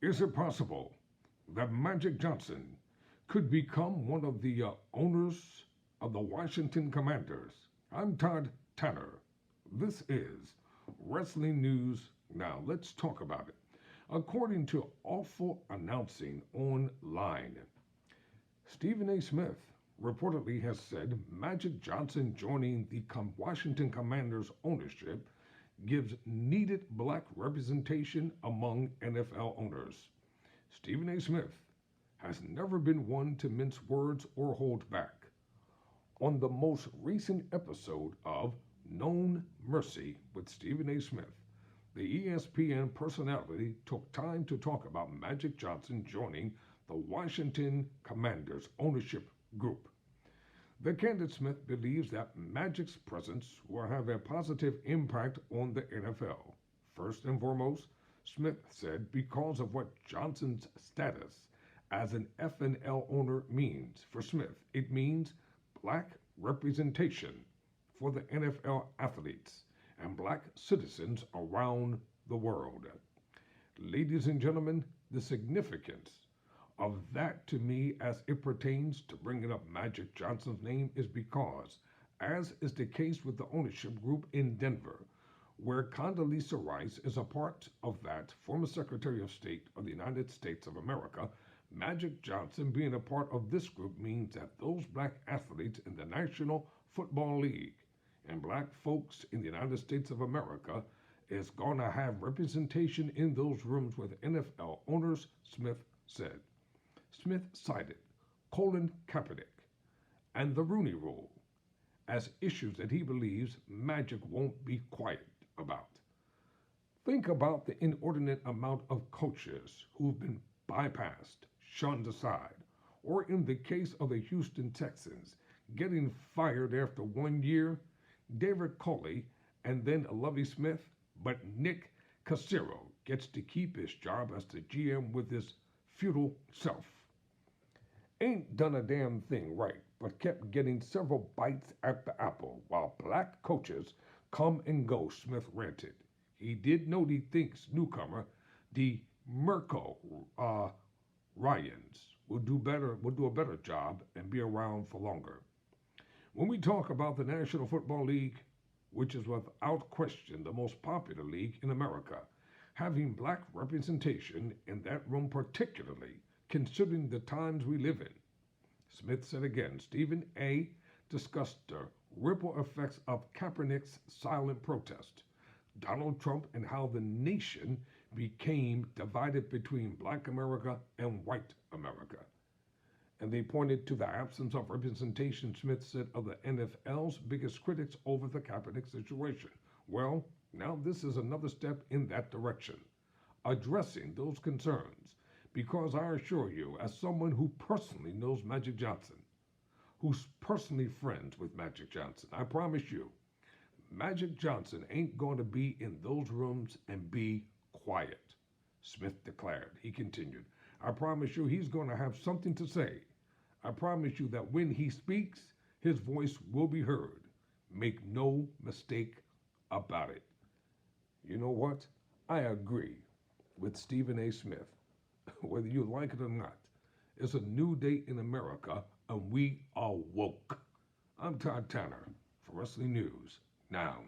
Is it possible that Magic Johnson could become one of the owners of the Washington Commanders? I'm Todd Tanner. This is Wrestling News Now. Let's talk about it. According to Awful Announcing Online, Stephen A. Smith reportedly has said Magic Johnson joining the Washington Commanders ownership gives needed black representation among NFL owners. Stephen A. Smith has never been one to mince words or hold back. On the most recent episode of Known Mercy with Stephen A. Smith, the ESPN personality took time to talk about Magic Johnson joining the Washington Commanders ownership group. The candid Smith believes that Magic's presence will have a positive impact on the NFL. First and foremost, Smith said because of what Johnson's status as an FNL owner means. For Smith, it means black representation for the NFL athletes and black citizens around the world. Ladies and gentlemen, the significance of that to me as it pertains to bringing up Magic Johnson's name is because, as is the case with the ownership group in Denver, where Condoleezza Rice is a part of that, former Secretary of State of the United States of America, Magic Johnson being a part of this group means that those black athletes in the National Football League and black folks in the United States of America is going to have representation in those rooms with NFL owners, Smith said. Smith cited Colin Kaepernick and the Rooney Rule as issues that he believes Magic won't be quiet about. Think about the inordinate amount of coaches who've been bypassed, shunned aside, or in the case of the Houston Texans, getting fired after 1 year, David Culley and then Lovie Smith, but Nick Caserio gets to keep his job as the GM with his feudal self. Ain't done a damn thing right, but kept getting several bites at the apple while black coaches come and go, Smith ranted. He did note he thinks newcomer DeMarco Ryans will do a better job and be around for longer. When we talk about the National Football League, which is without question the most popular league in America, having black representation in that room particularly, considering the times we live in. Smith said again, Stephen A. discussed the ripple effects of Kaepernick's silent protest, Donald Trump and how the nation became divided between black America and white America. And they pointed to the absence of representation, Smith said, of the NFL's biggest critics over the Kaepernick situation. Well, now this is another step in that direction, addressing those concerns, because I assure you, as someone who personally knows Magic Johnson, who's personally friends with Magic Johnson, I promise you, Magic Johnson ain't going to be in those rooms and be quiet, Smith declared. He continued, I promise you he's going to have something to say. I promise you that when he speaks, his voice will be heard. Make no mistake about it. You know what? I agree with Stephen A. Smith. Whether you like it or not, it's a new day in America, and we are woke. I'm Todd Tanner for Wrestling News Now.